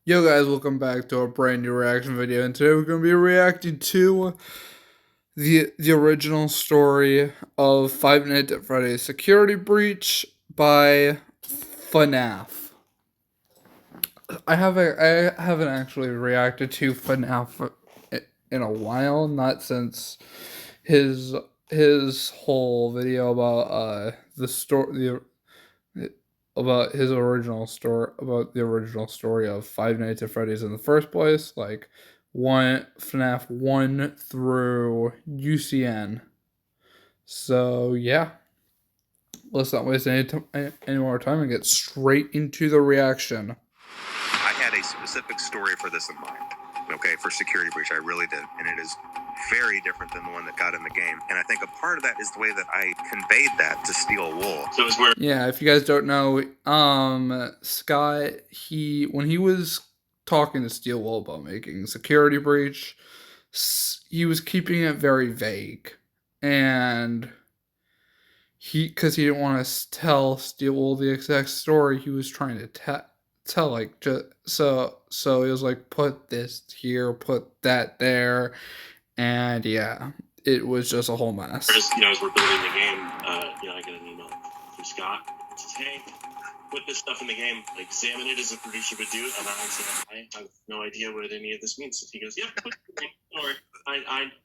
Yo guys, welcome back to a brand new reaction video, and today we're going to be reacting to the original story of Five Nights at Freddy's Security Breach by FNaF. I haven't actually reacted to FNaF in a while, not since his whole video about the story about his original story about the original story of Five Nights at Freddy's in the first place, like FNAF 1 through UCN. So yeah, let's not waste any more time and get straight into the reaction. I had a specific story for this in mind. Okay, for Security Breach, I really did, and it is very different than the one that got in the game. And I think a part of that is the way that I conveyed that to Steel Wool. So it was where, yeah, if you guys don't know, Scott, when he was talking to Steel Wool about making Security Breach, he was keeping it very vague, and because he didn't want to tell Steel Wool the exact story he was trying to tell, like, just so he was like, put this here, put that there, and yeah, it was just a whole mess. as we're building the game, I get an email from Scott. It says, hey, put this stuff in the game, like examine it as a producer would do. And I said, I have no idea what any of this means. And he goes, yeah, put it in the game. Don't worry,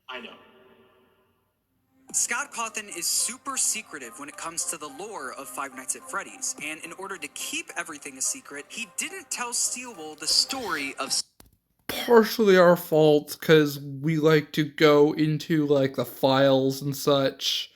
I know. Scott Cawthon is super secretive when it comes to the lore of Five Nights at Freddy's, and in order to keep everything a secret, he didn't tell Steel Wool the story of... Partially our fault, because we like to go into, like, the files and such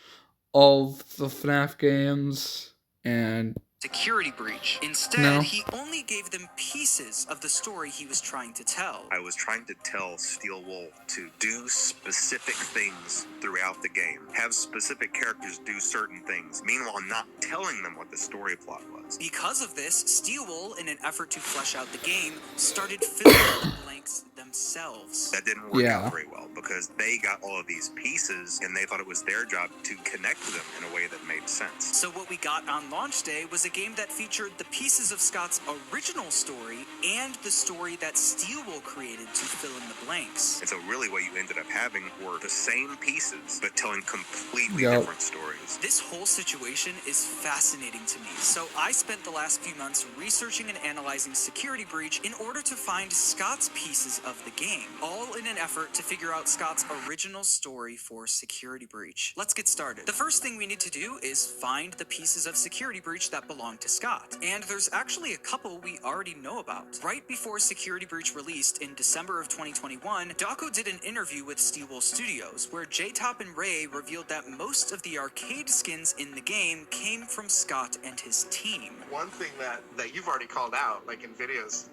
of the FNAF games, and... Security Breach. Instead, he only gave them pieces of the story he was trying to tell. I was trying to tell Steel Wool to do specific things throughout the game, have specific characters do certain things, meanwhile not telling them what the story plot was. Because of this, Steel Wool, in an effort to flesh out the game, started filling in the blanks themselves. That didn't work out very well, because they got all of these pieces and they thought it was their job to connect them in a way that made sense. So what we got on launch day was a game that featured the pieces of Scott's original story and the story that Steel Wool created to fill in the blanks. And so really what you ended up having were the same pieces, but telling completely different stories. This whole situation is fascinating to me, so I spent the last few months researching and analyzing Security Breach in order to find Scott's pieces of the game, all in an effort to figure out Scott's original story for Security Breach. Let's get started. The first thing we need to do is find the pieces of Security Breach that belong to Scott, and there's actually a couple we already know about. Right before Security Breach released in December of 2021, Dawko did an interview with Steel Wool Studios, where J-Top and Ray revealed that most of the arcade skins in the game came from Scott and his team. One thing that you've already called out, like in videos,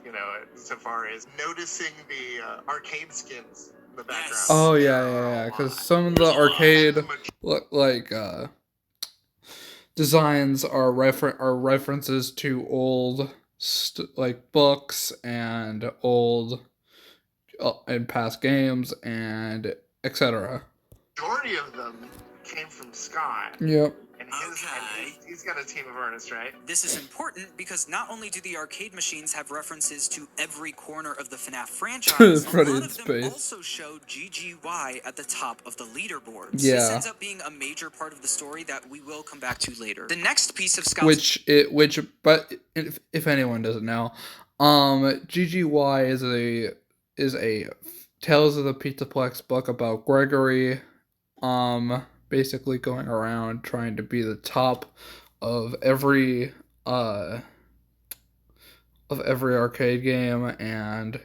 so far, is noticing the arcade skins in the background. Oh yeah, because some of the arcade designs are references to old books and old and past games and etc. Majority of them came from Scott. Yep. And he's got a team of artists, right? This is important because not only do the arcade machines have references to every corner of the FNAF franchise, a lot of them also show GGY at the top of the leaderboards. Yeah. This ends up being a major part of the story that we will come back to later. The next piece of Scott's... But if anyone doesn't know, GGY is a Tales of the Pizzaplex book about Gregory, basically going around trying to be the top of every arcade game and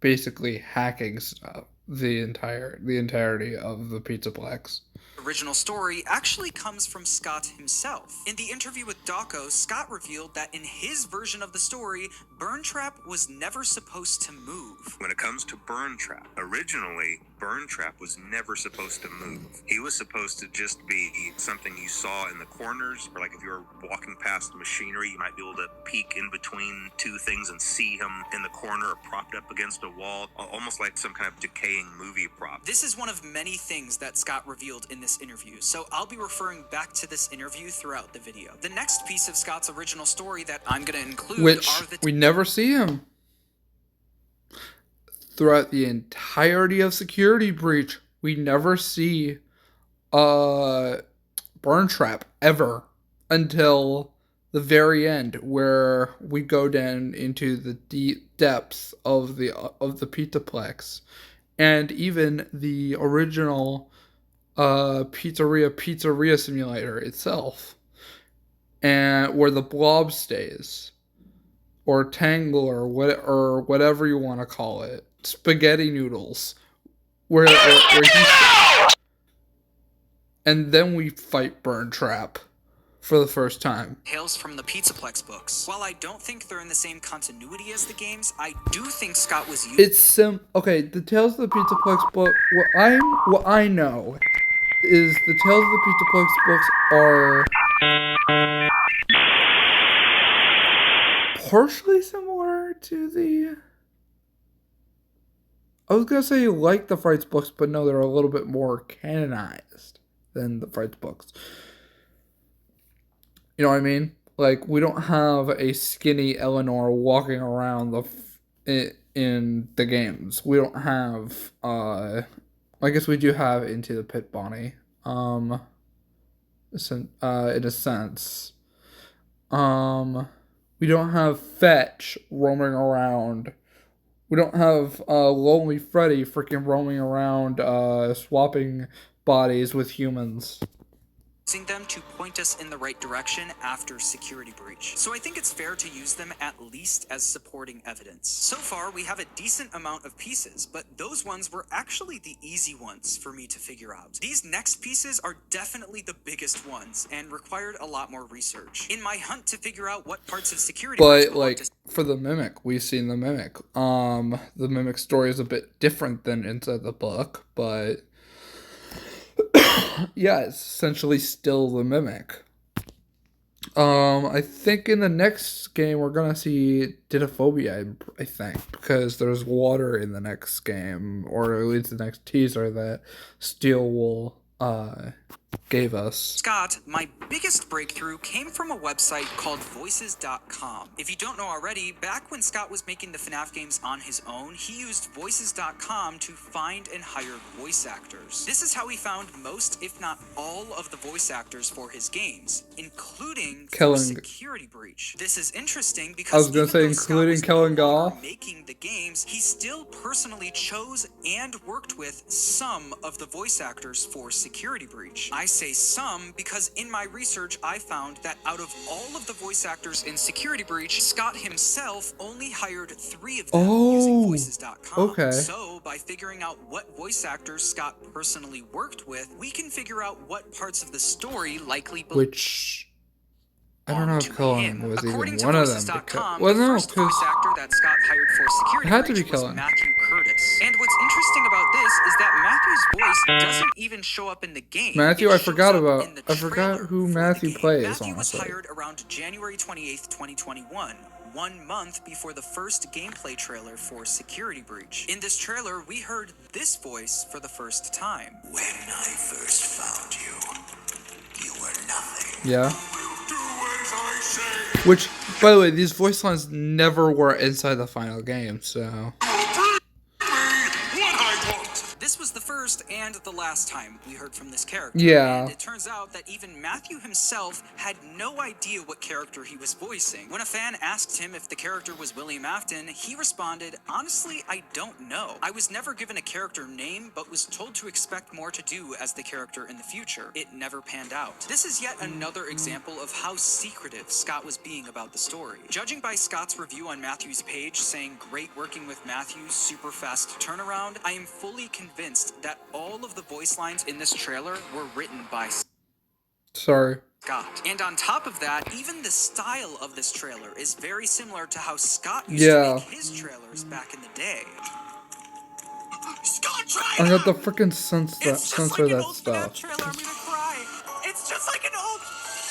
basically hacking stuff, the entirety of the Pizzaplex. Original story actually comes from Scott himself. In the interview with Dawko, Scott revealed that in his version of the story, Burn Trap was never supposed to move. When it comes to Burn Trap, originally Burn Trap was never supposed to move. He was supposed to just be something you saw in the corners, or like if you were walking past machinery, you might be able to peek in between two things and see him in the corner or propped up against a wall, almost like some kind of decaying movie prop. This is one of many things that Scott revealed in this interview, so I'll be referring back to this interview throughout the video. The next piece of Scott's original story that I'm going to include Which are the... we never see him. Throughout the entirety of Security Breach, we never see Burn Trap ever until the very end, where we go down into the deep depths of the Pizzaplex, and even the original pizzeria simulator itself, and where the blob stays, or Tangle, or whatever you want to call it. Spaghetti noodles, where and then we fight Burn Trap for the first time. Tales from the Pizzaplex books. While I don't think they're in the same continuity as the games, I do think Scott was using... Okay, the Tales of the Pizzaplex book. What I know is the Tales of the Pizzaplex books are partially similar to the... I was gonna say like the Frights books, but no, they're a little bit more canonized than the Frights books. You know what I mean? Like, we don't have a skinny Eleanor walking around in the games. We don't have, I guess we do have Into the Pit Bonnie, in a sense. We don't have Fetch roaming around. We don't have Lonely Freddy freaking roaming around, swapping bodies with humans. Them to point us in the right direction after Security Breach. So I think it's fair to use them at least as supporting evidence. So far, we have a decent amount of pieces, but those ones were actually the easy ones for me to figure out. These next pieces are definitely the biggest ones and required a lot more research. In my hunt to figure out what parts of Security Breach... But, like, for the Mimic, we've seen the Mimic. The Mimic story is a bit different than inside the book, but... yeah, it's essentially still the Mimic. I think in the next game we're gonna see Didophobia, I think, because there's water in the next game, or at least the next teaser that Steel Wool gave us. Scott, my biggest breakthrough came from a website called Voices.com. If you don't know already, back when Scott was making the FNaF games on his own, he used Voices.com to find and hire voice actors. This is how he found most, if not all, of the voice actors for his games, including for Security Breach. This is interesting because I was gonna say including Kellen Gaw. Making the games, he still personally chose and worked with some of the voice actors for Security Breach. I say some because in my research I found that out of all of the voice actors in Security Breach, Scott himself only hired 3 of them using Voices.com. Okay. So by figuring out what voice actors Scott personally worked with, we can figure out what parts of the story likely Which... I don't know if Kellen was According even to one of them. Voices.com, Well, the no, first because voice actor that Scott hired for Security it had to Breach be was Kellen. Matthew Curtis. And what's interesting about this is that Matthew's voice doesn't even show up in the game. Matthew, It I shows forgot up about. in the I forgot trailer who for the Matthew game. plays. Matthew was Honestly, hired around January 28th, 2021. 1 month before the first gameplay trailer for Security Breach. In this trailer, we heard this voice for the first time. When I first found you, you were nothing. yeah. Do as I say. Which, by the way, these voice lines never were inside the final game, so. This was the first and the last time we heard from this character. Yeah. And it turns out that even Matthew himself had no idea what character he was voicing. When a fan asked him if the character was William Afton, he responded, "Honestly, I don't know. I was never given a character name, but was told to expect more to do as the character in the future. It never panned out." This is yet another example of how secretive Scott was being about the story. Judging by Scott's review on Matthew's page saying, "Great working with Matthew, super fast turnaround," I am fully convinced that all of the voice lines in this trailer were written by Sorry. Scott. And on top of that, even the style of this trailer is very similar to how Scott used to make his trailers back in the day. Scott tried I'm gonna have him! to freaking censor It's just censor like an that old FNaF stuff. trailer. I'm gonna cry. It's just like an old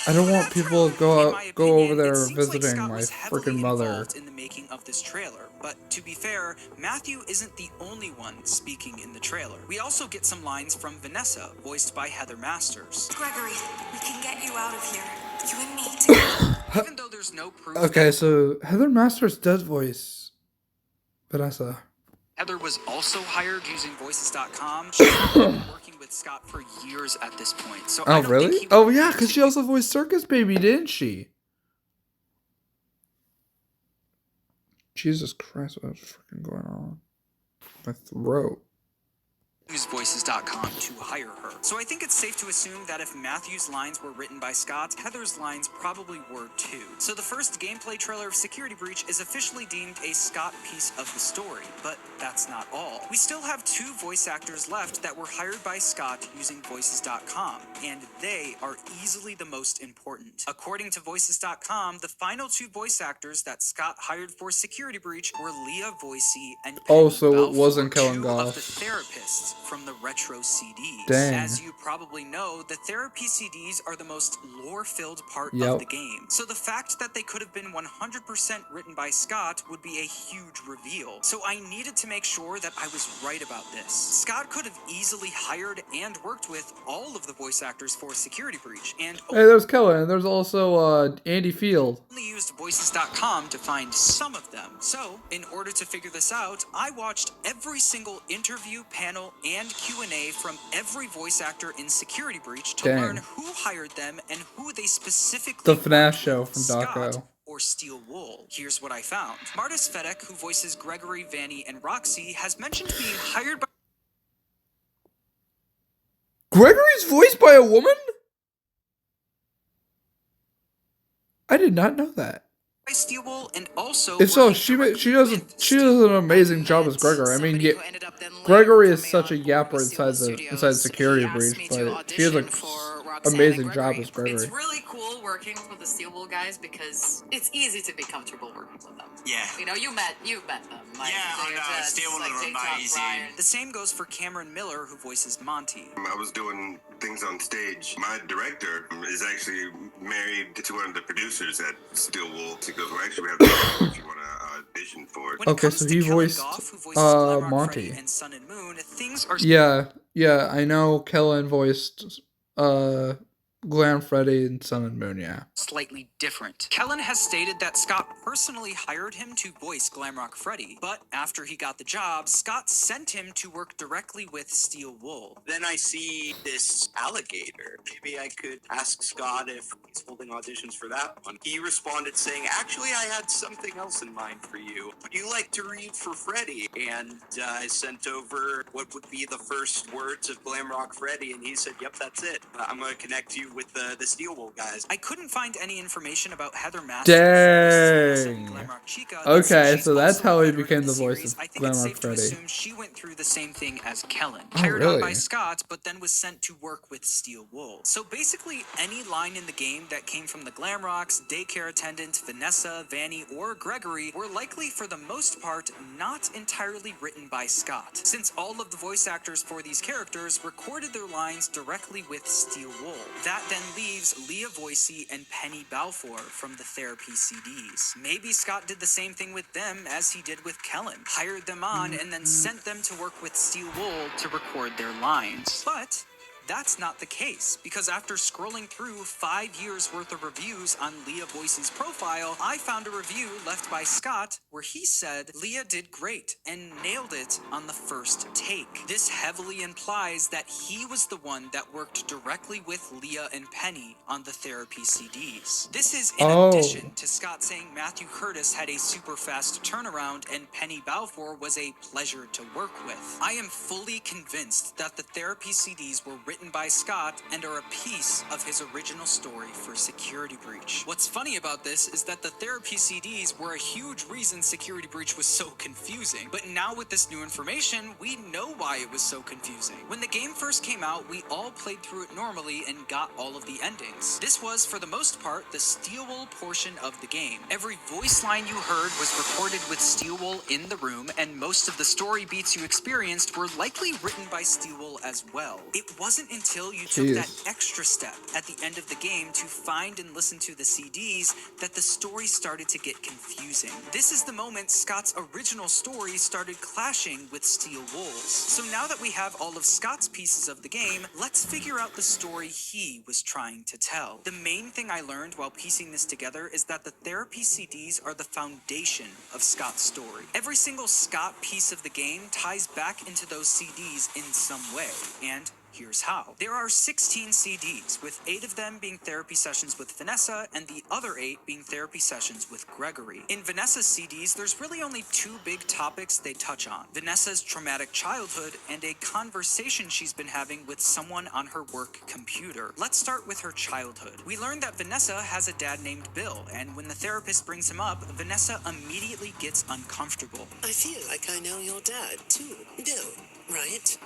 I don't want FNaF people to trailer. In my go over opinion, there it seems like visiting Scott my was heavily freaking mother. involved in the making of this trailer. But to be fair, Matthew isn't the only one speaking in the trailer. We also get some lines from Vanessa, voiced by Heather Masters. Gregory, we can get you out of here. You and me together. Even though there's no proof Okay, that so Heather Masters does voice Vanessa. Heather was also hired using voices.com. She's been working with Scott for years at this point. So I Oh, don't really? think he Oh, would yeah, need because to she also voiced Circus Baby, didn't she? Jesus Christ, what's freaking going on? My throat. use voices.com to hire her. So I think it's safe to assume that if Matthew's lines were written by Scott, Heather's lines probably were too. So the first gameplay trailer of Security Breach is officially deemed a Scott piece of the story, but that's not all. We still have 2 voice actors left that were hired by Scott using voices.com, and they are easily the most important. According to voices.com, the final 2 voice actors that Scott hired for Security Breach were Leah Voicey and Penny Oh, so it Balfour, wasn't Kellen 2 of the Goss. therapists from the retro CDs. Dang. As you probably know, the therapy CDs are the most lore-filled part Yep. of the game. So the fact that they could have been 100% written by Scott would be a huge reveal. So I needed to make sure that I was right about this. Scott could have easily hired and worked with all of the voice actors for Security Breach, and Hey, there's Kellen, and there's also Andy Field. only used voices.com to find some of them. So, in order to figure this out, I watched every single interview, panel, and Q&A from every voice actor in Security Breach to Dang. learn who hired them and who they specifically The FNaF worked show with, from Scott Daco. or Steel Wool. Here's what I found. Martis Fedek, who voices Gregory, Vanny, and Roxy, has mentioned being hired by Gregory's voiced by a woman? I did not know that. Steel Wool and also If so, working she directly does with she Steel does an Wool. amazing job as Gregory. I mean, Gregory is such a yapper inside Security Breach, but she does an amazing job as Gregory. It's really cool working with the Steel Wool guys because it's easy to be comfortable working with them. Yeah. You know, you've met them. Like, Yeah, they're I know. just, Steel Wool like, are J-Top, amazing. Brian. The same goes for Cameron Miller, who voices Monty. I was doing things on stage. My director is actually married to one of the producers at Steel Wool. He goes, well, actually, we have the if you want to audition for it. When it Okay, comes so to he Kellen voiced Goff, who voices Glamrock Monty. Freddy and Sun and Moon, things are Yeah, I know Kellen voiced Glam Freddy and Sun and Moon, yeah. slightly different. Kellen has stated that Scott personally hired him to voice Glamrock Freddy, but after he got the job, Scott sent him to work directly with Steel Wool. Then I see this alligator. Maybe I could ask Scott if he's holding auditions for that one. He responded saying, actually, I had something else in mind for you. Would you like to read for Freddy? And I sent over what would be the first words of Glamrock Freddy, and he said, yep, that's it. I'm going to connect you with the Steel Wool guys. I couldn't find any information about Heather Masters. Dang. Glamrock Chica. Okay, She's so that's also how a he veteran became in the voice series. of I think it's Glamrock safe to Freddy. assume she went through the same thing as Kellen. Oh, Hired on by really? Scott, but then was sent to work with Steel Wool. So basically, any line in the game that came from the Glamrocks, daycare attendant, Vanessa, Vanny, or Gregory were likely, for the most part, not entirely written by Scott, since all of the voice actors for these characters recorded their lines directly with Steel Wool. That then leaves Leah Voicey and Penny Balfour from the therapy CDs. Maybe Scott did the same thing with them as he did with Kellen, hired them on and then sent them to work with Steel Wool to record their lines. But that's not the case, because after scrolling through 5 years worth of reviews on Leah Voicey's profile, I found a review left by Scott where he said Leah did great and nailed it on the first take. This heavily implies that he was the one that worked directly with Leah and Penny on the therapy CDs. This is in addition to Scott saying Matthew Curtis had a super fast turnaround and Penny Balfour was a pleasure to work with. I am fully convinced that the therapy CDs were written written by Scott and are a piece of his original story for Security Breach. What's funny about this is that the therapy CDs were a huge reason Security Breach was so confusing. But now with this new information, we know why it was so confusing. When the game first came out, we all played through it normally and got all of the endings. This was, for the most part, the Steelwool portion of the game. Every voice line you heard was recorded with Steelwool in the room, and most of the story beats you experienced were likely written by Steelwool as well. It wasn't until you took that extra step at the end of the game to find and listen to the CDs that the story started to get confusing. This is the moment Scott's original story started clashing with Steelwool's. So now that we have all of Scott's pieces of the game, let's figure out the story he was trying to tell. The main thing I learned while piecing this together is that the therapy CDs are the foundation of Scott's story. Every single Scott piece of the game ties back into those CDs in some way, and here's how. There are 16 CDs, with 8 of them being therapy sessions with Vanessa and the other 8 being therapy sessions with Gregory. In Vanessa's CDs, there's really only 2 big topics they touch on: Vanessa's traumatic childhood and a conversation she's been having with someone on her work computer. Let's start with her childhood. We learned that Vanessa has a dad named Bill, and when the therapist brings him up, Vanessa immediately gets uncomfortable. I feel like I know your dad, too. Bill, right?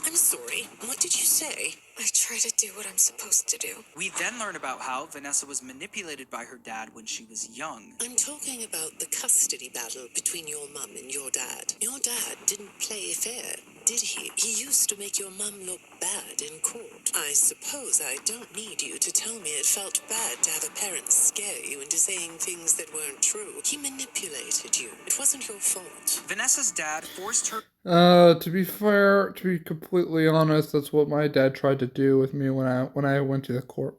I'm sorry, what did you say? I try to do what I'm supposed to do. We then learn about how Vanessa was manipulated by her dad when she was young. I'm talking about the custody battle between your mum and your dad. Your dad didn't play fair, did he? He used to make your mum look bad in court. I suppose I don't need you to tell me it felt bad to have a parent scare you into saying things that weren't true. He manipulated you. It wasn't your fault. Vanessa's dad forced her... To be fair, to be completely honest, that's what my dad tried to do with me when I went to court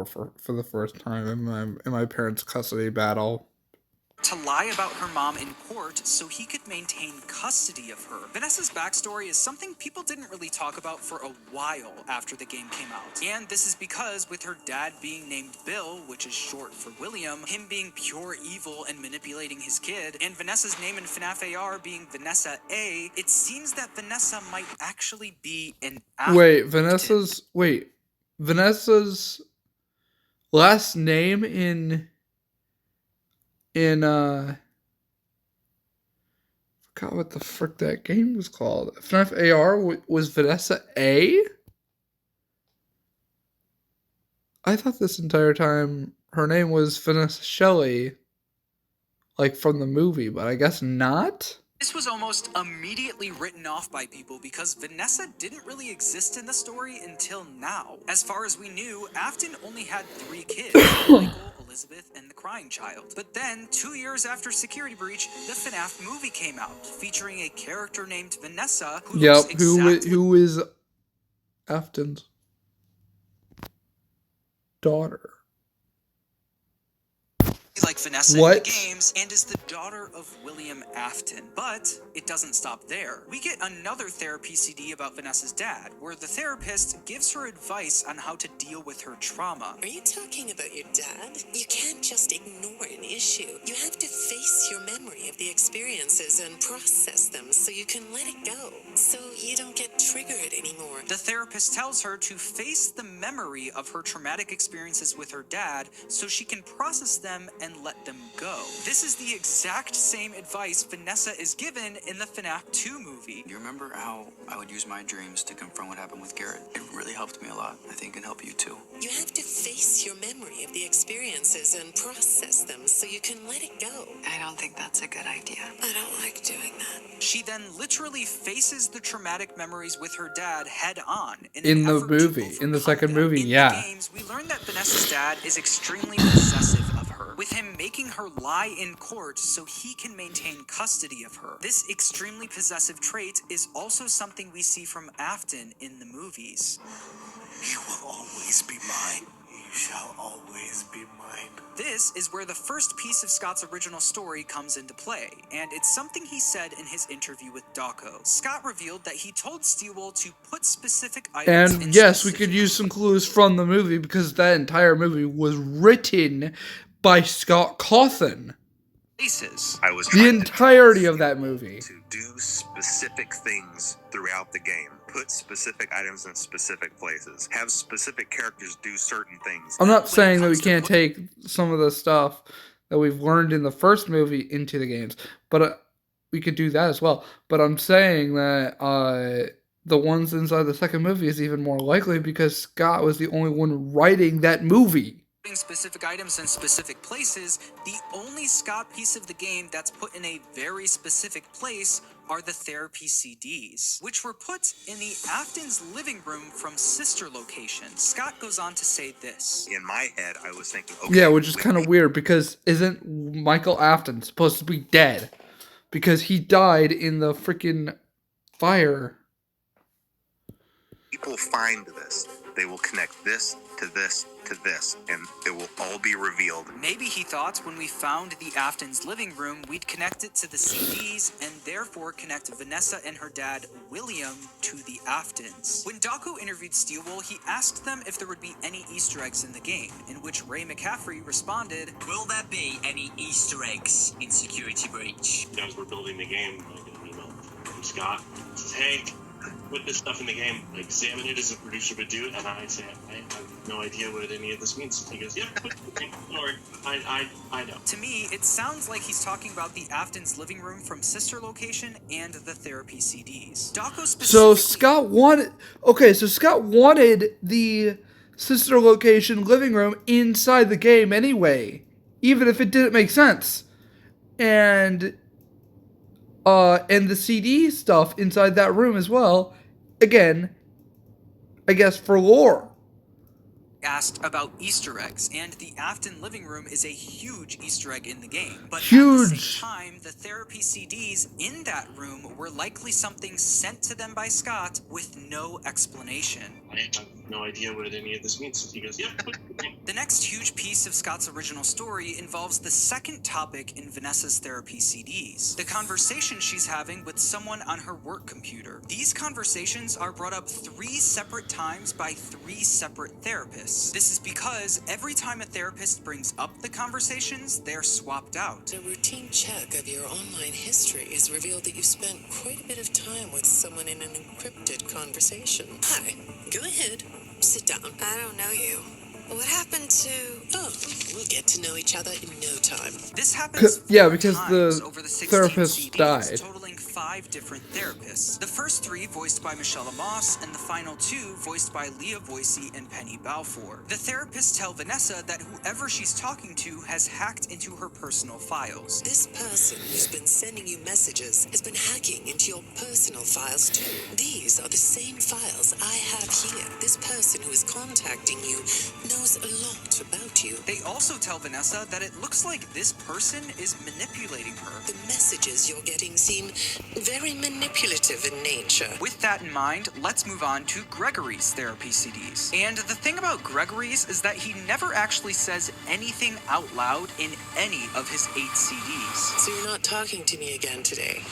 for the first time in my parents' custody battle. To lie about her mom in court so he could maintain custody of her. Vanessa's backstory is something people didn't really talk about for a while after the game came out. And this is because with her dad being named Bill, which is short for William, him being pure evil and manipulating his kid, and Vanessa's name in FNaF AR being Vanessa A, it seems that Vanessa might actually be an Vanessa's last name in forgot what the frick that game was called. FNaF AR was Vanessa A? I thought this entire time her name was Vanessa Shelley, like from the movie, but I guess not? This was almost immediately written off by people because Vanessa didn't really exist in the story until now. As far as we knew, Afton only had 3 kids, Michael, Elizabeth, and the crying child. But then, 2 years after Security Breach, the FNaF movie came out, featuring a character named Vanessa who is Afton's daughter. Like Vanessa in the games, and is the daughter of William Afton. But it doesn't stop there. We get another therapy CD about Vanessa's dad, where the therapist gives her advice on how to deal with her trauma. Are you talking about your dad? You can't just ignore an issue. You have to face your memory of the experiences and process them so you can let it go, so you don't get triggered anymore. The therapist tells her to face the memory of her traumatic experiences with her dad so she can process them and let them go. This is the exact same advice Vanessa is given in the FNaF 2 movie. You remember how I would use my dreams to confront what happened with Garrett? It really helped me a lot. I think it can help you too. You have to face your memory of the experiences and process them so you can let it go. I don't think that's a good idea. I don't like doing that. She then literally faces the traumatic memories with her dad head on. In the movie, in the second movie, yeah. In the games, we learned that Vanessa's dad is extremely possessive of her, with him making her lie in court so he can maintain custody of her. This extremely possessive trait is also something we see from Afton in the movies. You will always be mine. You shall always be mine. This is where the first piece of Scott's original story comes into play, and it's something he said in his interview with Dawko. Scott revealed that he told Steelwool to put specific items and yes, we could use some clues from the movie because that entire movie was written by Scott Cawthon. places. I was The trying to entirety tell of that Steel Wool movie. to do specific things throughout the game, put specific items in specific places, have specific characters do certain things. I'm not When it saying that we comes to can't take some of the stuff that we've learned in the first movie into the games, but we could do that as well. But I'm saying that the ones inside the second movie is even more likely because Scott was the only one writing that movie. putting specific items in specific places, the only Scott piece of the game that's put in a very specific place are the therapy CDs, which were put in the Afton's living room from sister location. Scott goes on to say this. In my head, I was thinking, okay, Yeah, which is kind of weird because isn't Michael Afton supposed to be dead? Because he died in the freaking fire. People find this. They will connect this to this to this, and it will all be revealed. Maybe he thought when we found the Afton's living room, we'd connect it to the CDs and therefore connect Vanessa and her dad, William, to the Aftons. When Daco interviewed Steelwool, he asked them if there would be any Easter eggs in the game, in which Ray McCaffrey responded, "Will there be any Easter eggs in Security Breach?" As we're building the game, I get an email from Scott. It says, hey, put this stuff in the game. Examine it as a producer would do. And I say, I have no idea what any of this means. He goes, yeah, put it in the game. Don't worry. I know. To me, it sounds like he's talking about the Afton's living room from sister location and the therapy CDs. Daco specifically... So Scott wanted the sister location living room inside the game anyway, even if it didn't make sense. And the CD stuff inside that room as well. Again, I guess for lore. Asked about Easter eggs, and the Afton living room is a huge Easter egg in the game. But huge. At the same time, the therapy CDs in that room were likely something sent to them by Scott with no explanation. I have no idea what any of this means. He goes, yeah, put it in the game. The next huge piece of Scott's original story involves the second topic in Vanessa's therapy CDs, the conversation she's having with someone on her work computer. These conversations are brought up 3 separate times by 3 separate therapists. This is because every time a therapist brings up the conversations, they're swapped out. A routine check of your online history has revealed that you spent quite a bit of time with someone in an encrypted conversation. Hi, go ahead, sit down. I don't know you. What happened to... Oh, we'll get to know each other in no time. This happens because the over the 16 therapist CDs, died. totaling 5 different therapists. The first 3 voiced by Michelle Amos, and the final 2 voiced by Leah Voicey and Penny Balfour. The therapists tell Vanessa that whoever she's talking to has hacked into her personal files. This person who's been sending you messages has been hacking into your personal files too. These are the same files I have here. This person who is contacting you knows a lot about you. They also tell Vanessa that it looks like this person is manipulating her. The messages you're getting seem very manipulative in nature. With that in mind, let's move on to Gregory's therapy CDs. And the thing about Gregory's is that he never actually says anything out loud in any of his 8 CDs. So you're not talking to me again today.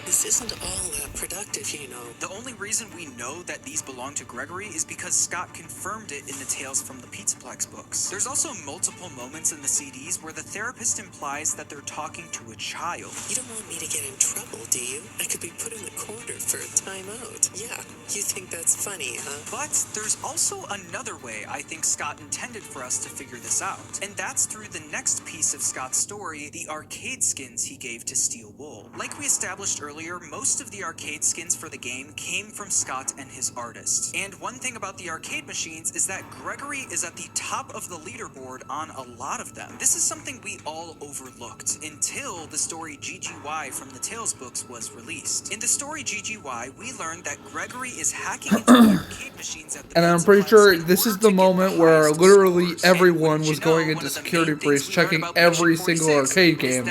This isn't all that productive, you know. The only reason we know that these belong to Gregory is because Scott confirmed it in the Tales from the Pizzaplex books. There's also multiple moments in the CDs where the therapist implies that they're talking to a child. You don't want me to get in trouble, do you? I could be put in the corner for a timeout. Yeah, you think that's funny, huh? But there's also another way I think Scott intended for us to figure this out. And that's through the next piece of Scott's story, the arcade skins he gave to Steel Wool. Like we established earlier, most of the arcade skins for the game came from Scott and his artists. And one thing about the arcade machines is that Gregory is at the top of the leaderboard on a lot of them. This is something we all overlooked until the story GGY from the Tales books was released. In the story GGY, we learned that Gregory is hacking into the arcade machines at the And I'm pretty sure this is the moment where literally everyone was going into security breach, checking every single arcade game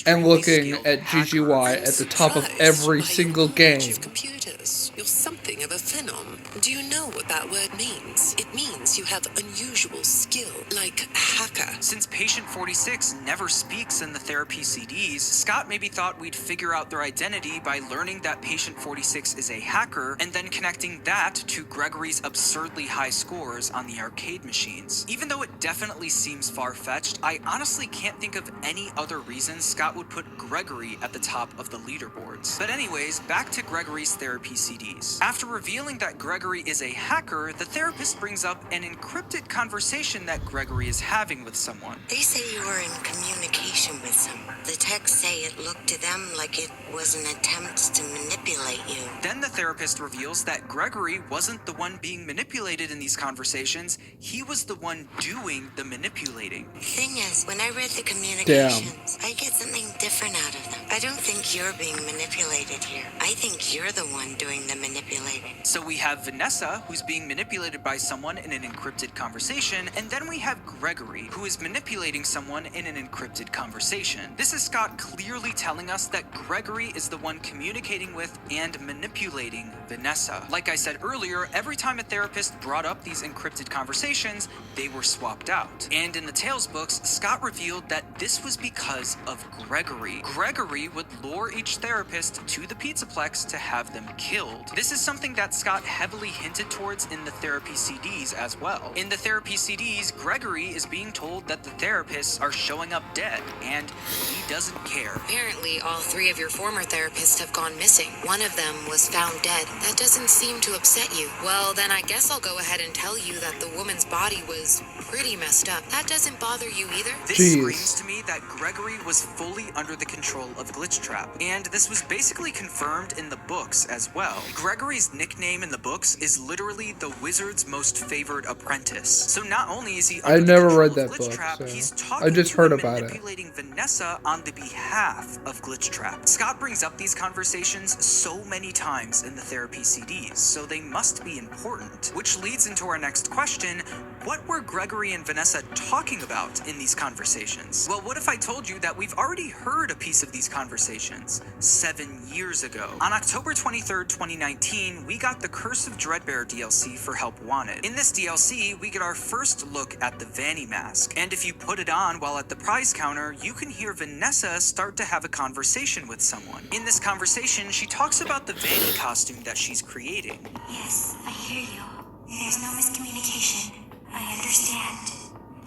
and looking at GGY at the top of surprised every by single your knowledge game. of computers. You're something of a phenom. Do you know what that word means? It means you have unusual skill, like a hacker. Since Patient 46 never speaks in the therapy CDs, Scott maybe thought we'd figure out their identity by learning that Patient 46 is a hacker and then connecting that to Gregory's absurdly high scores on the arcade machines. Even though it definitely seems far-fetched, I honestly can't think of any other reason Scott would put Gregory at the top of the leaderboards. But anyways, back to Gregory's therapy CDs. After revealing that Gregory is a hacker, the therapist brings up an encrypted conversation that Gregory is having with someone. They say you were in communication with someone. The texts say it looked to them like it was an attempt to manipulate you. Then the therapist reveals that Gregory wasn't the one being manipulated in these conversations, he was the one doing the manipulating. Thing is, when I read the communications, I get something different out of them. I don't think you're being manipulated here. I think you're the one doing the manipulating. So we have Vanessa, who's being manipulated by someone in an encrypted conversation, and then we have Gregory, who is manipulating someone in an encrypted conversation. This is Scott clearly telling us that Gregory is the one communicating with and manipulating Vanessa. Like I said earlier, every time a therapist brought up these encrypted conversations, they were swapped out. And in the Tales books, Scott revealed that this was because of Gregory. Gregory would lure each therapist to the Pizzaplex to have them killed. This is something that Scott heavily hinted towards in the therapy CDs as well. In the therapy CDs, Gregory is being told that the therapists are showing up dead, and he doesn't care. Apparently, all 3 of your former therapists have gone missing. One of them was found dead. That doesn't seem to upset you. Well, then I guess I'll go ahead and tell you that the woman's body was pretty messed up. That doesn't bother you either? This screams to me that Gregory was fully under the control of Glitchtrap, and this was basically confirmed in the books as well. Gregory's nickname in the books is literally the wizard's most favored apprentice. So not only is he under I never read the that book, Glitchtrap, so he's talking I just to heard and about it. manipulating Vanessa on the behalf of Glitchtrap. Scott brings up these conversations so many times in the therapy CDs, so they must be important. Which leads into our next question: what were Gregory and Vanessa talking about in these conversations? Well, what if I told you that we've already heard a piece of these conversations 7 years ago? On October 23rd, 2019, we got the Curse of Dreadbear DLC for Help Wanted. In this DLC, we get our first look at the Vanny mask, and if you put it on while at the prize counter, you can hear Vanessa start to have a conversation with someone. In this conversation, she talks about the Vanny costume that she's creating. Yes, I hear you. There's no miscommunication. I understand.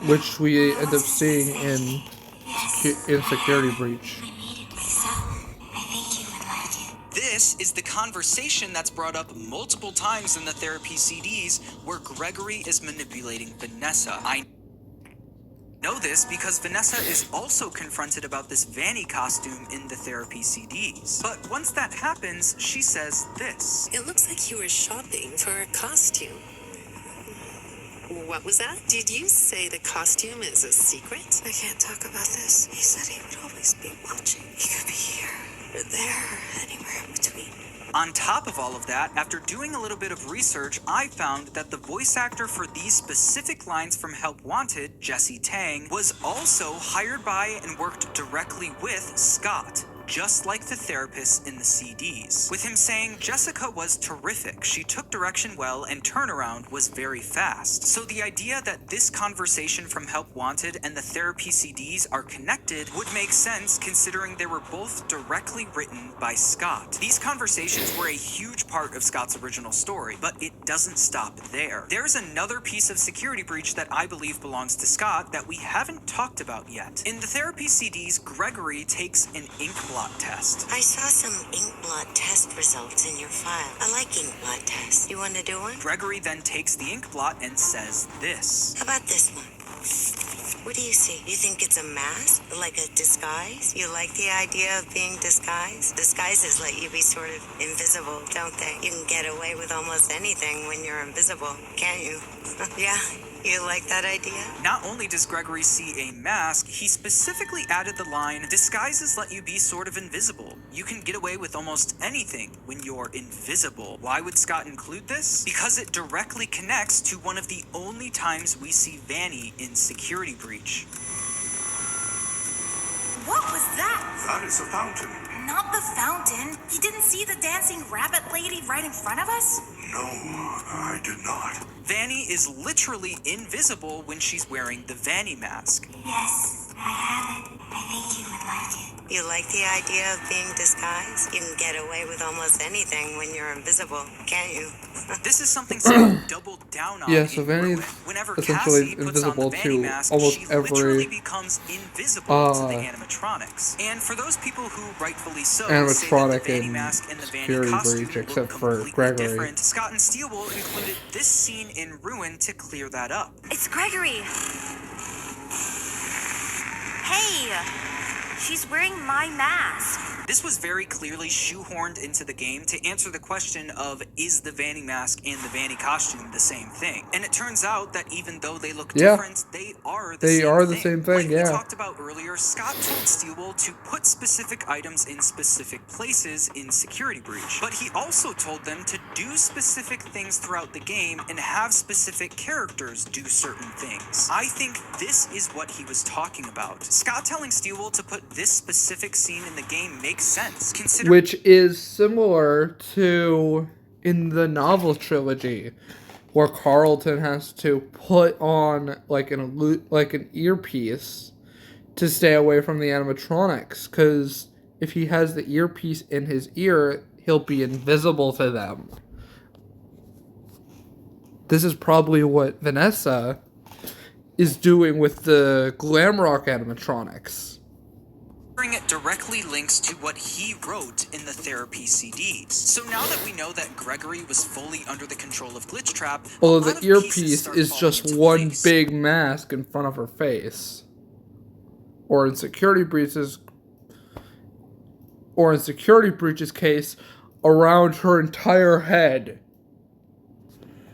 Which we end up seeing in Security Breach. This is the conversation that's brought up multiple times in the therapy CDs where Gregory is manipulating Vanessa. I know this because Vanessa is also confronted about this Vanny costume in the therapy CDs. But once that happens, she says this. It looks like you were shopping for a costume. What was that? Did you say the costume is a secret? I can't talk about this. He said he would always be watching. He could be here, or there, or anywhere in between. On top of all of that, after doing a little bit of research, I found that the voice actor for these specific lines from Help Wanted, Jesse Tang, was also hired by and worked directly with Scott, just like the therapists in the CDs. With him saying Jessica was terrific, she took direction well, and turnaround was very fast. So the idea that this conversation from Help Wanted and the therapy CDs are connected would make sense considering they were both directly written by Scott. These conversations were a huge part of Scott's original story, but it doesn't stop there. There's another piece of Security Breach that I believe belongs to Scott that we haven't talked about yet. In the therapy CDs, Gregory takes an ink blot test. I saw some ink blot test results in your file. I like ink blot tests. You want to do one? Gregory then takes the ink blot and says this. How about this one? What do you see? You think it's a mask? Like a disguise? You like the idea of being disguised? Disguises let you be sort of invisible, don't they? You can get away with almost anything when you're invisible, can't you? Yeah? You like that idea? Not only does Gregory see a mask, he specifically added the line, disguises let you be sort of invisible. You can get away with almost anything when you're invisible. Why would Scott include this? Because it directly connects to one of the only times we see Vanny in Security Breach. What was that? That is a fountain. Not the fountain. He didn't see the dancing rabbit lady right in front of us? No, I did not. Vanny is literally invisible when she's wearing the Vanny mask. Yes, I have it. I think you would like it. You like the idea of being disguised? You can get away with almost anything when you're invisible, can't you? This is something Scott doubled down on. Yeah, so in Vanny's Ruin. Whenever essentially Cassie puts on the invisible Vanny to mask, almost she literally every becomes invisible to the animatronics. And for those people who rightfully so say that animatronic the Vanny in mask and the Vanny Security costume Breach, look except for completely Gregory. different, Scott and Steelwool included this scene in Ruin to clear that up. It's Gregory. Hey, she's wearing my mask. This was very clearly shoehorned into the game to answer the question of, is the Vanny mask and the Vanny costume the same thing? And it turns out that even though they look different, they are the same thing. Like we talked about earlier, Scott told Steelwool to put specific items in specific places in Security Breach. But he also told them to do specific things throughout the game and have specific characters do certain things. I think this is what he was talking about. Scott telling Steelwool to put this specific scene in the game makes sense. Which is similar to in the novel trilogy, where Carlton has to put on like an earpiece to stay away from the animatronics, because if he has the earpiece in his ear, he'll be invisible to them. This is probably what Vanessa is doing with the Glamrock animatronics. It directly links to what he wrote in the therapy CDs. So now that we know that Gregory was fully under the control of Glitchtrap, although the earpiece is just one big mask in front of her face, or in Security Breach's case, around her entire head.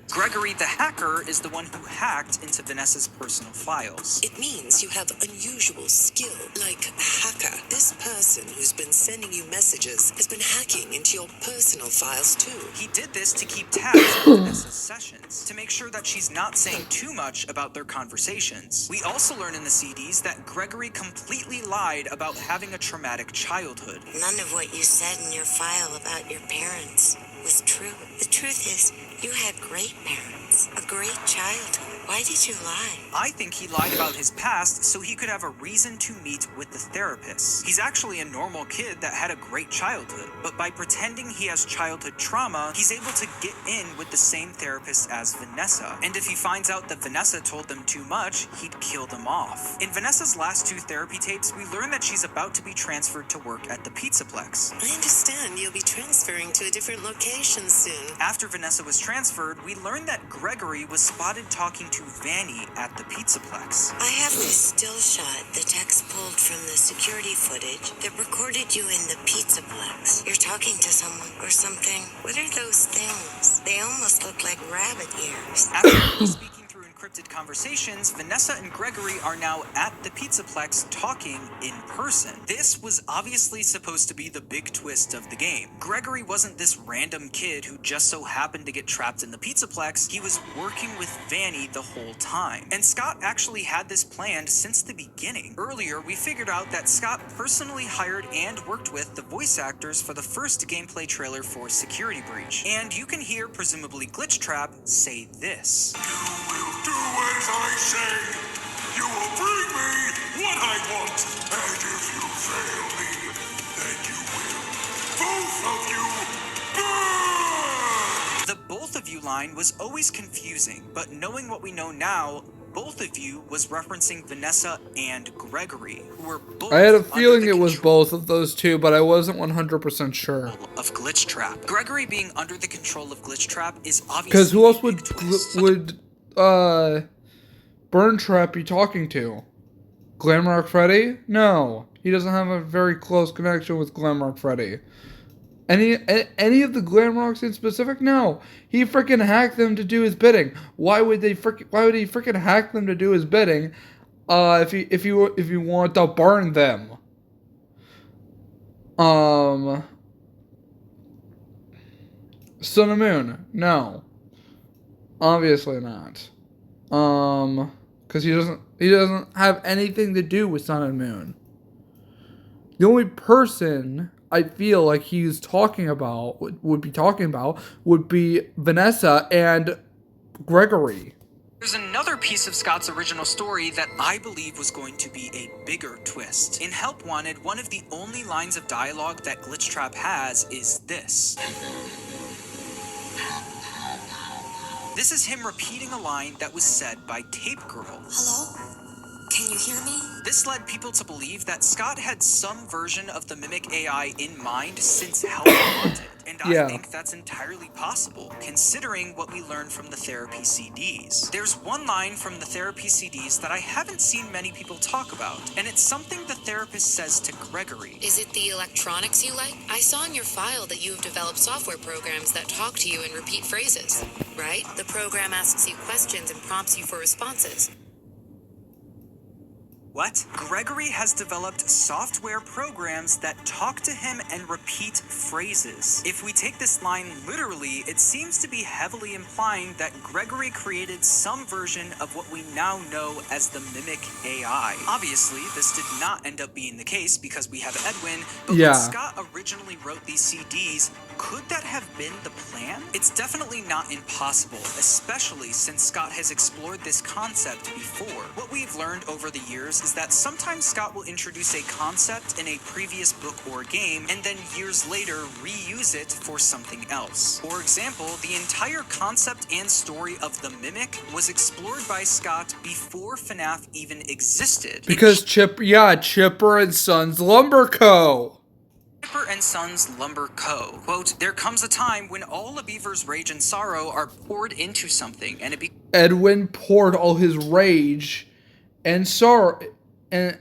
Gregory the hacker is the one who hacked into Vanessa's personal files. It means you have unusual skill, like a hacker. This person who's been sending you messages has been hacking into your personal files too. He did this to keep tabs on Vanessa's sessions, to make sure that she's not saying too much about their conversations. We also learn in the CDs that Gregory completely lied about having a traumatic childhood. None of what you said in your file about your parents was true. The truth is, you had great parents, a great childhood. Why did you lie? I think he lied about his past so he could have a reason to meet with the therapist. He's actually a normal kid that had a great childhood, but by pretending he has childhood trauma, he's able to get in with the same therapist as Vanessa. And if he finds out that Vanessa told them too much, he'd kill them off. In Vanessa's last 2 therapy tapes, we learn that she's about to be transferred to work at the Pizzaplex. I understand you'll be transferring to a different location soon. After Vanessa was transferred, we learned that Gregory was spotted talking to Vanny at the Pizzaplex. I have this still shot the text pulled from the security footage that recorded you in the Pizzaplex. You're talking to someone or something. What are those things? They almost look like rabbit ears. After speaking through encrypted conversations, Vanessa and Gregory are now at the Pizzaplex talking in person. This was obviously supposed to be the big twist of the game. Gregory wasn't this random kid who just so happened to get trapped in the Pizzaplex. He was working with Vanny the whole time. And Scott actually had this planned since the beginning. Earlier, we figured out that Scott personally hired and worked with the voice actors for the first gameplay trailer for Security Breach. And you can hear, presumably Glitchtrap, say this. Do as I say. You will bring me what I want. And if you fail me, then you will. Both of you burn! The both of you line was always confusing, but knowing what we know now, both of you was referencing Vanessa and Gregory, who were both I had a feeling it was both of those two, but I wasn't 100% sure. Of Glitchtrap. Gregory being under the control of Glitchtrap is obviously because who else would Burn Trap be talking to? Glamrock Freddy? No, he doesn't have a very close connection with Glamrock Freddy. Any of the Glamrocks in specific? No, he freaking hacked them to do his bidding. Why would he freaking hack them to do his bidding? If you want to burn them. Sun and Moon? No, obviously not. Because he doesn't have anything to do with Sun and Moon. The only person I feel like he's talking about would be Vanessa and Gregory. There's another piece of Scott's original story that I believe was going to be a bigger twist. In Help Wanted, one of the only lines of dialogue that Glitchtrap has is this. This is him repeating a line that was said by Tape Girl. Hello? Can you hear me? This led people to believe that Scott had some version of the Mimic AI in mind since Help Wanted. And I think that's entirely possible, considering what we learned from the therapy CDs. There's one line from the therapy CDs that I haven't seen many people talk about, and it's something the therapist says to Gregory. Is it the electronics you like? I saw in your file that you have developed software programs that talk to you and repeat phrases, right? The program asks you questions and prompts you for responses. What? Gregory has developed software programs that talk to him and repeat phrases. If we take this line literally, it seems to be heavily implying that Gregory created some version of what we now know as the Mimic AI. Obviously, this did not end up being the case because we have Edwin, but when Scott originally wrote these CDs, could that have been the plan? It's definitely not impossible, especially since Scott has explored this concept before. What we've learned over the years is that sometimes Scott will introduce a concept in a previous book or game, and then years later reuse it for something else. For example, the entire concept and story of the Mimic was explored by Scott before FNaF even existed. Because Chipper and Sons Lumber Co. Chipper and Sons Lumber Co. Quote, there comes a time when all a beaver's rage and sorrow are poured into something, and Edwin poured all his rage and sorrow and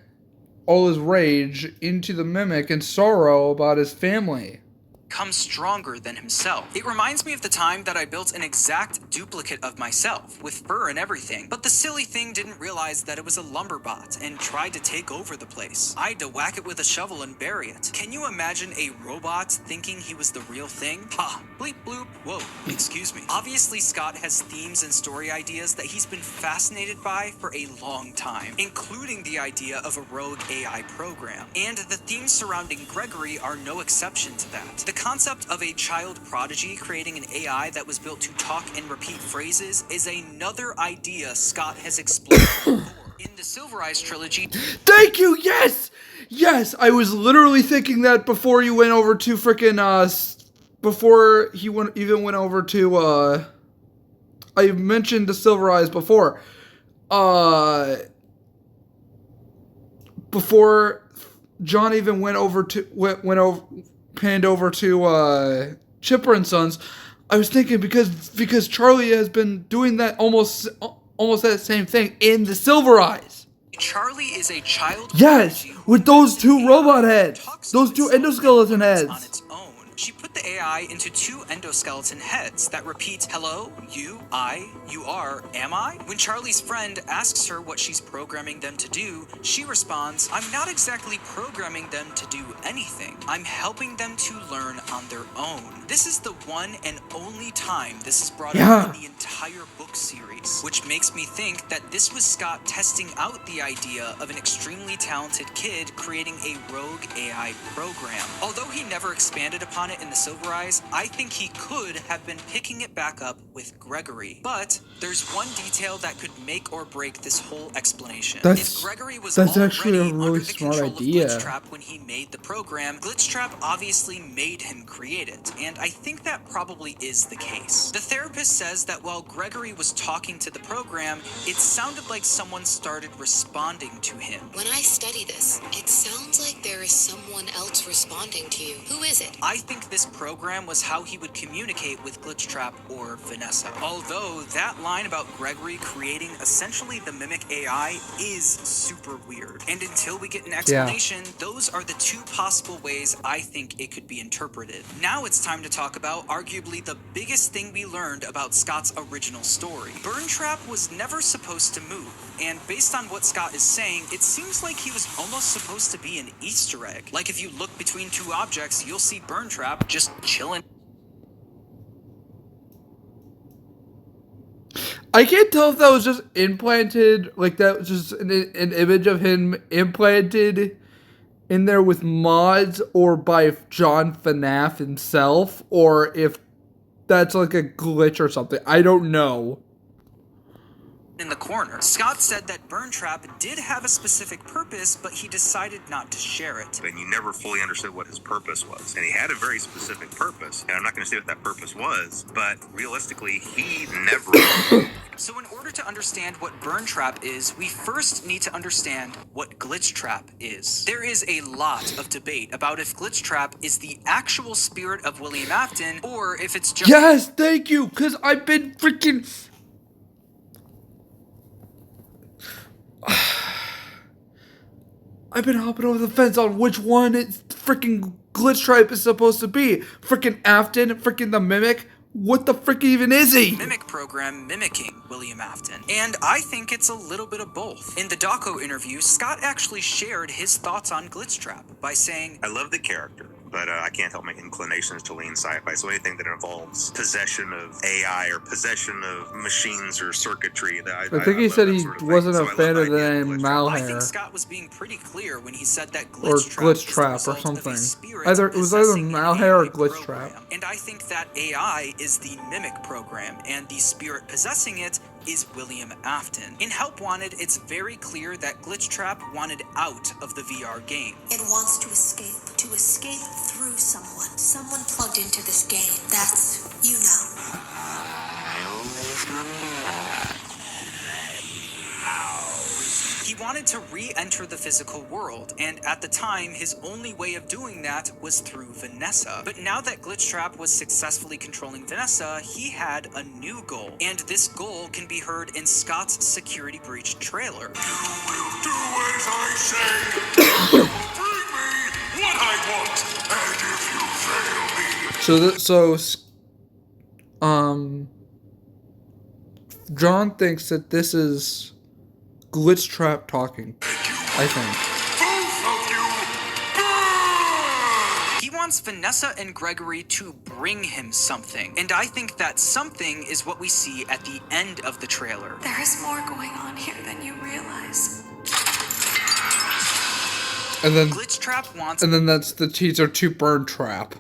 all his rage into the Mimic and sorrow about his family. Becomes stronger than himself. It reminds me of the time that I built an exact duplicate of myself, with fur and everything, but the silly thing didn't realize that it was a lumber bot and tried to take over the place. I had to whack it with a shovel and bury it. Can you imagine a robot thinking he was the real thing? Ha! Bleep bloop. Whoa, excuse me. Obviously, Scott has themes and story ideas that he's been fascinated by for a long time, including the idea of a rogue AI program. And the themes surrounding Gregory are no exception to that. The concept of a child prodigy creating an AI that was built to talk and repeat phrases is another idea Scott has explored before. In the Silver Eyes trilogy... Thank you! Yes! Yes! I was literally thinking that before you went over to frickin' before he even went over to I mentioned the Silver Eyes before. Before John even panned over to Chipper and Sons, I was thinking because Charlie has been doing that almost that same thing in the Silver Eyes. Charlie is a child. Yes, with those two robot heads, those two endoskeleton heads. She put the AI into two endoskeleton heads that repeat, hello, you, I, you are, am I? When Charlie's friend asks her what she's programming them to do, she responds, I'm not exactly programming them to do anything. I'm helping them to learn on their own. This is the one and only time this is brought up in the entire book series, which makes me think that this was Scott testing out the idea of an extremely talented kid creating a rogue AI program. Although he never expanded upon it in the Silver Eyes, I think he could have been picking it back up with Gregory. But there's one detail that could make or break this whole explanation. If Gregory was actually a really smart idea. Glitchtrap when he made the program, Glitchtrap obviously made him create it, and I think that probably is the case. The therapist says that while Gregory was talking to the program, it sounded like someone started responding to him. When I study this, it sounds like there is someone else responding to you. Who is it? I think this program was how he would communicate with Glitchtrap or Vanessa. Although that line about Gregory creating essentially the Mimic AI is super weird. And until we get an explanation, those are the two possible ways I think it could be interpreted. Now it's time to talk about arguably the biggest thing we learned about Scott's original story. Burntrap was never supposed to move, and based on what Scott is saying, it seems like he was almost supposed to be an Easter egg. Like if you look between two objects, you'll see Burntrap just chilling. I can't tell if that was just implanted, like that was just an image of him implanted in there with mods or by John FNaF himself, or if that's like a glitch or something. I don't know. In the corner, Scott said that Burn Trap did have a specific purpose, but he decided not to share it. And you never fully understood what his purpose was. And he had a very specific purpose. And I'm not going to say what that purpose was, but realistically, he never... So in order to understand what Burn Trap is, we first need to understand what Glitch Trap is. There is a lot of debate about if Glitch Trap is the actual spirit of William Afton, or if it's just... Yes, thank you, because I've been freaking... I've been hopping over the fence on which one it's freaking Glitch Trap is supposed to be. Freaking Afton, freaking the Mimic. What the frick even is he? Mimic program mimicking William Afton. And I think it's a little bit of both. In the Doco interview, Scott actually shared his thoughts on Glitch Trap by saying, I love the character, but I can't help my inclinations to lean sci-fi. So anything that involves possession of AI or possession of machines or circuitry, I think he said he wasn't a fan of the name Malhair. I think Scott was being pretty clear when he said that Glitch Trap or something. It was either Malhair or Glitch Trap. And I think that AI is the Mimic program, and the spirit possessing it is William Afton. In Help Wanted, it's very clear that Glitch Trap wanted out of the VR game. It wants to escape through someone plugged into this game. That's, you know. He wanted to re-enter the physical world, and at the time, his only way of doing that was through Vanessa. But now that Glitch Trap was successfully controlling Vanessa, he had a new goal, and this goal can be heard in Scott's Security Breach trailer. You will do as I say. You will bring me what I want, and if you fail me... John thinks that this is Glitch Trap talking, I think. Both of you, He wants Vanessa and Gregory to bring him something, and I think that something is what we see at the end of the trailer. There is more going on here than you realize. And then Glitch Trap wants... And then that's the teaser to Burn Trap.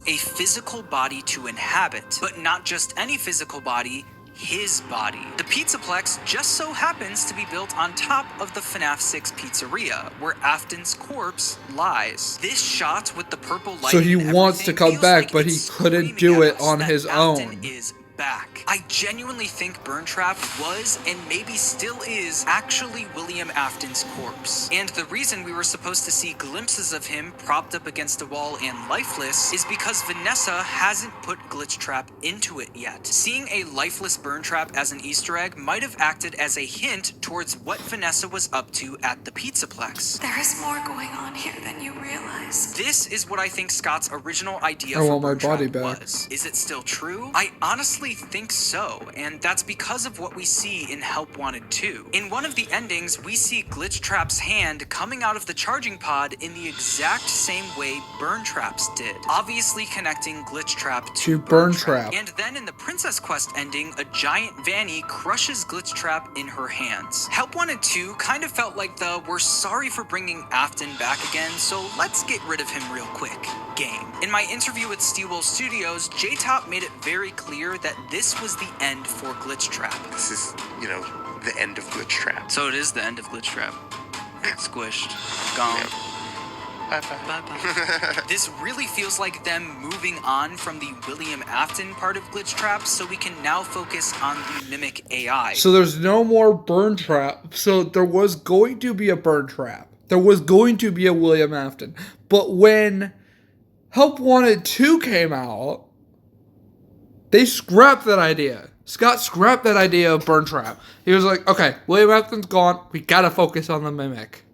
A physical body to inhabit, but not just any physical body, his body. The Pizzaplex just so happens to be built on top of the FNaF 6 pizzeria, where Afton's corpse lies. This shot with the purple light. So he wants to come back, but he couldn't do it on his own. Is back. I genuinely think Burn Trap was, and maybe still is, actually William Afton's corpse. And the reason we were supposed to see glimpses of him propped up against a wall and lifeless is because Vanessa hasn't put Glitch Trap into it yet. Seeing a lifeless Burn Trap as an Easter egg might have acted as a hint towards what Vanessa was up to at the Pizzaplex. There is more going on here than you realize. This is what I think Scott's original idea I for want my Burn body Trap back. was. Is it still true? I honestly think so, and that's because of what we see in Help Wanted 2. In one of the endings, we see Glitch Trap's hand coming out of the charging pod in the exact same way Burn Trap's did, obviously connecting Glitch Trap to Burn Trap. And then in the Princess Quest ending, a giant Vanny crushes Glitch Trap in her hands. Help Wanted 2 kind of felt like the we're sorry for bringing Afton back again, so let's get rid of him real quick game. In my interview with Steelwolf Studios, J-Top made it very clear that this was the end for Glitch Trap. This is, the end of Glitch Trap. So it is the end of Glitch Trap. Squished. Gone. Bye-bye. This really feels like them moving on from the William Afton part of Glitch Trap, so we can now focus on the Mimic AI. So there's no more Burn Trap. So there was going to be a Burn Trap. There was going to be a William Afton. But when Help Wanted 2 came out, they scrapped that idea. Scott scrapped that idea of Burn Trap. He was like, okay, William Afton's gone. We gotta focus on the Mimic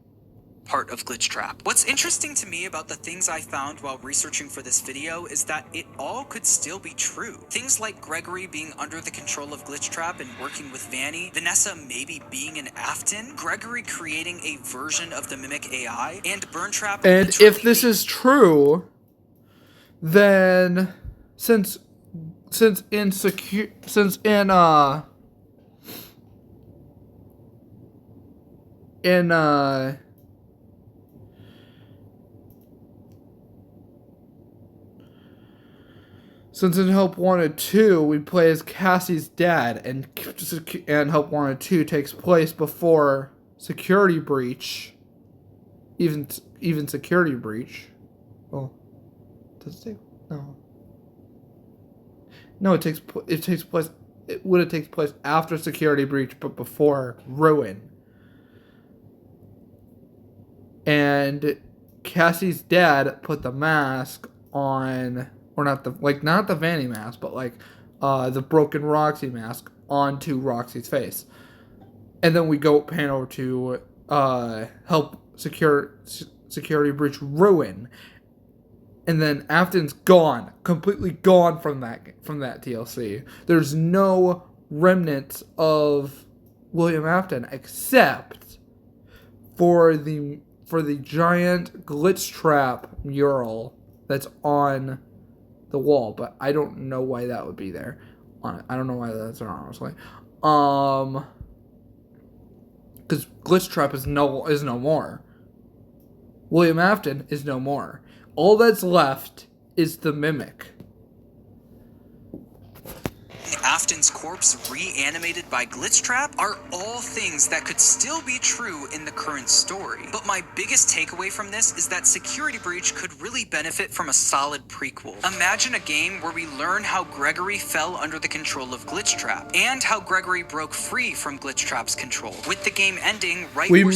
part of Glitch Trap. What's interesting to me about the things I found while researching for this video is that it all could still be true. Things like Gregory being under the control of Glitch Trap and working with Vanny, Vanessa maybe being an Afton, Gregory creating a version of the Mimic AI, and Burn Trap. And if this is true, then since in since in Help Wanted 2 we play as Cassie's dad, and Help Wanted 2 takes place before Security Breach, even Security Breach. Oh, does it take? No, it takes place. It would have takes place after Security Breach, but before Ruin. And Cassie's dad put the mask on, or not the Vanny mask, but the broken Roxy mask onto Roxy's face. And then we go pan over to help Security Breach Ruin. And then Afton's gone, completely gone from that DLC. There's no remnants of William Afton except for the giant glitch trap mural that's on the wall, but I don't know why that would be there. I don't know why that's there, honestly. Because glitch trap is no more. William Afton is no more. All that's left is the mimic. Afton's corpse reanimated by Glitch Trap are all things that could still be true in the current story. But my biggest takeaway from this is that Security Breach could really benefit from a solid prequel. Imagine a game where we learn how Gregory fell under the control of Glitch Trap, and how Gregory broke free from Glitch Trap's control, with the game ending right where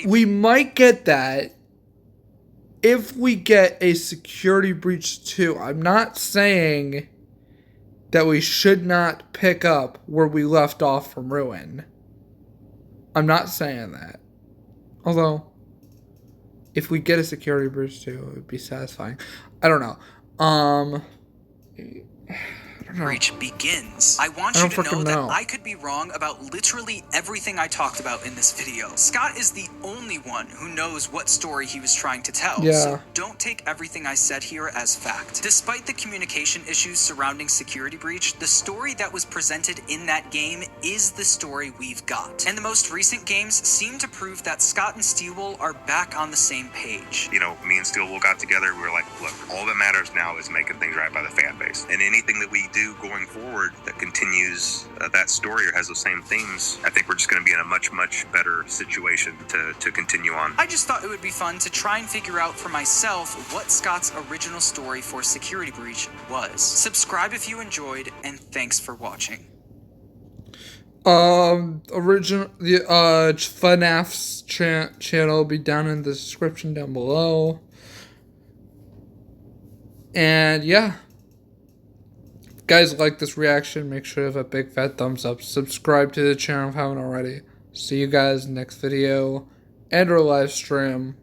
we might get that if we get a Security Breach 2. I'm not saying that we should not pick up where we left off from Ruin. I'm not saying that. Although, if we get a Security Breach 2, it would be satisfying. I don't know. Breach begins. I want you to know that I could be wrong about literally everything I talked about in this video. Scott is the only one who knows what story he was trying to tell, so don't take everything I said here as fact. Despite the communication issues surrounding Security Breach, the story that was presented in that game is the story we've got. And the most recent games seem to prove that Scott and Steelwool are back on the same page. You know, me and Steelwool got together, we were like, look, all that matters now is making things right by the fan base. And anything that we do going forward that continues that story or has those same themes, I think we're just going to be in a much, much better situation to continue on. I just thought it would be fun to try and figure out for myself what Scott's original story for Security Breach was. Subscribe if you enjoyed, and thanks for watching. The FNaF's channel will be down in the description down below. And yeah. Guys, like this reaction, make sure to have a big fat thumbs up. Subscribe to the channel if you haven't already. See you guys next video and our live stream.